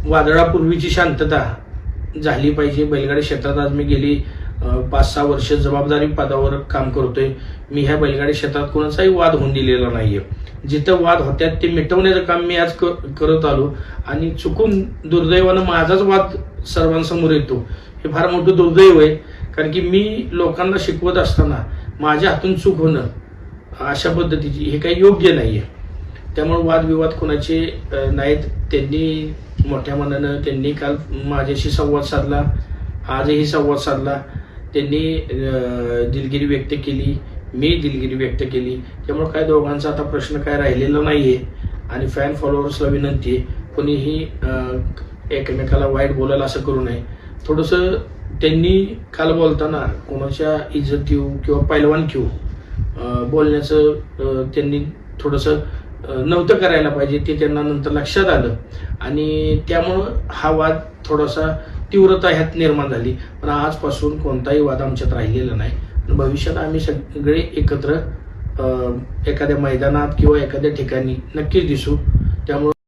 वादळापूर्वीची शांतता झाली पाहिजे. बैलगाडी क्षेत्रात आज मी गेली 5-6 वर्ष जबाबदारी पदावर काम करतोय. मी ह्या बैलगाडी क्षेत्रात कोणाचाही वाद होऊन दिलेला नाहीये. जिथं वाद होत्यात ते मिटवण्याचं काम मी आज करत आलो आणि चुकून दुर्दैवानं माझाच वाद सर्वांसमोर येतो. हे फार मोठं दुर्दैव आहे, कारण की मी लोकांना शिकवत असताना माझ्या हातून चूक होणं अशा पद्धतीची हे काही योग्य नाहीये. त्यामुळे वादविवाद कोणाचे नाहीत. त्यांनी मोठ्या मनानं त्यांनी काल माझ्याशी संवाद साधला, आजही संवाद साधला. त्यांनी दिलगिरी व्यक्त केली, मी दिलगिरी व्यक्त केली. त्यामुळे काय दोघांचा आता प्रश्न काय राहिलेला नाहीये. आणि फॅन फॉलोअर्सला विनंती आहे, कोणीही एकमेकाला वाईट बोलायला असं करू नये. थोडंसं त्यांनी काल बोलताना कोणाच्या इज्जतीव किंवा पैलवान किंवा बोलण्याचं त्यांनी थोडंसं नव्हतं करायला पाहिजे. ते त्यांना नंतर लक्षात आलं आणि त्यामुळं हा वाद थोडासा तीव्रता ह्यात निर्माण झाली. पण आजपासून कोणताही वाद आमच्यात राहिलेला नाही. भविष्यात आम्ही सगळे एकत्र एखाद्या मैदानात किंवा एखाद्या ठिकाणी नक्कीच दिसू. त्यामुळे